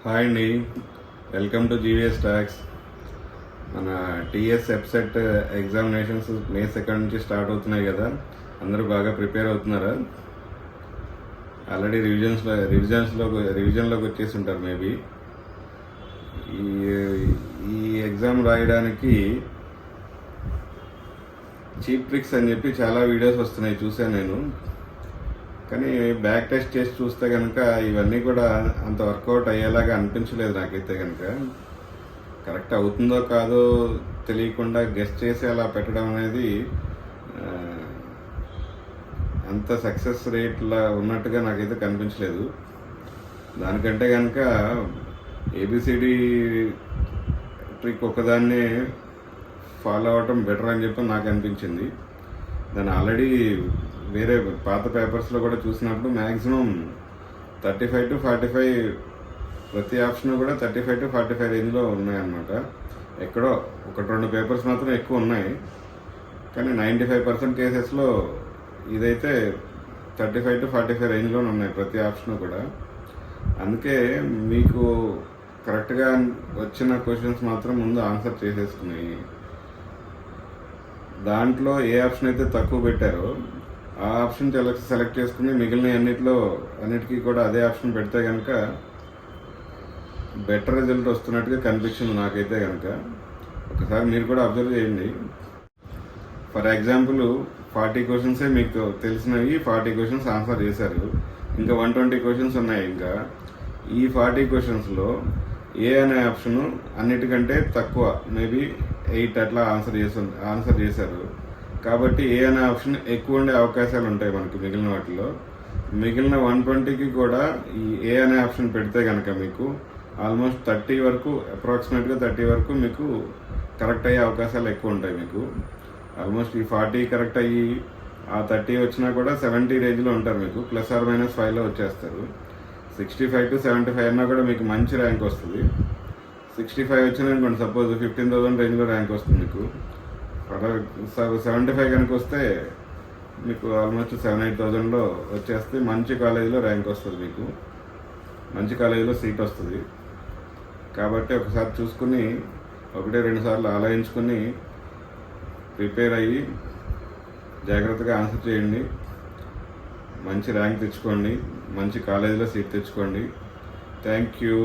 Hi అండి, welcome to GVS talks. మన TS వెబ్సెట్ examinations మే 2 నుంచి స్టార్ట్ అవుతున్నాయి కదా. అందరూ బాగా ప్రిపేర్ అవుతున్నారా? ఆల్రెడీ రివిజన్లోకి వచ్చేసి ఉంటారు మేబీ. ఈ ఈ ఎగ్జామ్ రాయడానికి చీప్ ట్రిక్స్ అని చెప్పి చాలా వీడియోస్ వస్తున్నాయి, చూసాను నేను. కానీ బ్యాక్ టెస్ట్ చేసి చూస్తే కనుక ఇవన్నీ కూడా అంత వర్కౌట్ అయ్యేలాగా అనిపించలేదు నాకైతే. కనుక కరెక్ట్ అవుతుందో కాదో తెలియకుండా గెస్ట్ చేసి అలా పెట్టడం అనేది అంత సక్సెస్ రేట్లా ఉన్నట్టుగా నాకైతే కనిపించలేదు. దానికంటే కనుక ఏబిసిడి ట్రిక్ ఒకదాన్నే ఫాలో అవటం బెటర్ అని చెప్పి నాకు అనిపించింది. దాన్ని ఆల్రెడీ వేరే పాత పేపర్స్లో కూడా చూసినప్పుడు మ్యాక్సిమం 35 to 45, ప్రతి ఆప్షన్ కూడా 35 to 45 రేంజ్లో ఉన్నాయన్నమాట. ఎక్కడో 1-2 పేపర్స్ మాత్రం ఎక్కువ ఉన్నాయి, కానీ 95% కేసెస్లో ఇదైతే 35 to 45 రేంజ్లోనే ఉన్నాయి ప్రతి ఆప్షన్ కూడా. అందుకే మీకు కరెక్ట్గా వచ్చిన క్వశ్చన్స్ మాత్రం ముందు ఆన్సర్ చేసేసుకున్నాయి. దాంట్లో ఏ ఆప్షన్ అయితే తక్కువ పెట్టారో ఆ ఆప్షన్ సెలెక్ట్ చేసుకుని మిగిలిన అన్నిటికీ కూడా అదే ఆప్షన్ పెడితే కనుక బెటర్ రిజల్ట్ వస్తున్నట్టుగా కనిపించింది నాకైతే. కనుక ఒకసారి మీరు కూడా అబ్జర్వ్ చేయండి. ఫర్ ఎగ్జాంపుల్ 40 క్వశ్చన్సే మీకు తెలిసినవి, 40 క్వశ్చన్స్ ఆన్సర్ చేశారు. ఇంకా 120 క్వశ్చన్స్ ఉన్నాయి. ఇంకా ఈ 40 క్వశ్చన్స్లో ఏ అనే ఆప్షను అన్నిటికంటే తక్కువ, మేబీ 8 అట్లా ఆన్సర్ చేశారు. కాబట్టి ఏ అనే ఆప్షన్ ఎక్కువ ఉండే అవకాశాలు ఉంటాయి మనకి మిగిలిన వాటిలో. మిగిలిన 120కి కూడా ఈ ఏ అనే ఆప్షన్ పెడితే కనుక మీకు ఆల్మోస్ట్ 30 వరకు, అప్రాక్సిమేట్గా 30 వరకు మీకు కరెక్ట్ అయ్యే అవకాశాలు ఎక్కువ ఉంటాయి. మీకు ఆల్మోస్ట్ ఈ 40 కరెక్ట్ అయ్యి ఆ 30 వచ్చినా కూడా 70 రేంజ్లో ఉంటారు. మీకు ±5లో వచ్చేస్తారు. 65 to 75 అన్నా కూడా మీకు మంచి ర్యాంక్ వస్తుంది. 65 వచ్చినా అనుకోండి, సపోజ్ 15,000 రేంజ్లో ర్యాంక్ వస్తుంది మీకు. 75 కనుక వస్తే మీకు ఆల్మోస్ట్ 7-8,000లో వచ్చేస్తే మంచి కాలేజీలో ర్యాంక్ వస్తుంది, మీకు మంచి కాలేజీలో సీట్ వస్తుంది. కాబట్టి ఒకసారి చూసుకుని 1-2 సార్లు ఆలోచించుకొని ప్రిపేర్ అయ్యి జాగ్రత్తగా ఆన్సర్ చేయండి. మంచి ర్యాంక్ తెచ్చుకోండి, మంచి కాలేజీలో సీట్ తెచ్చుకోండి. Thank you.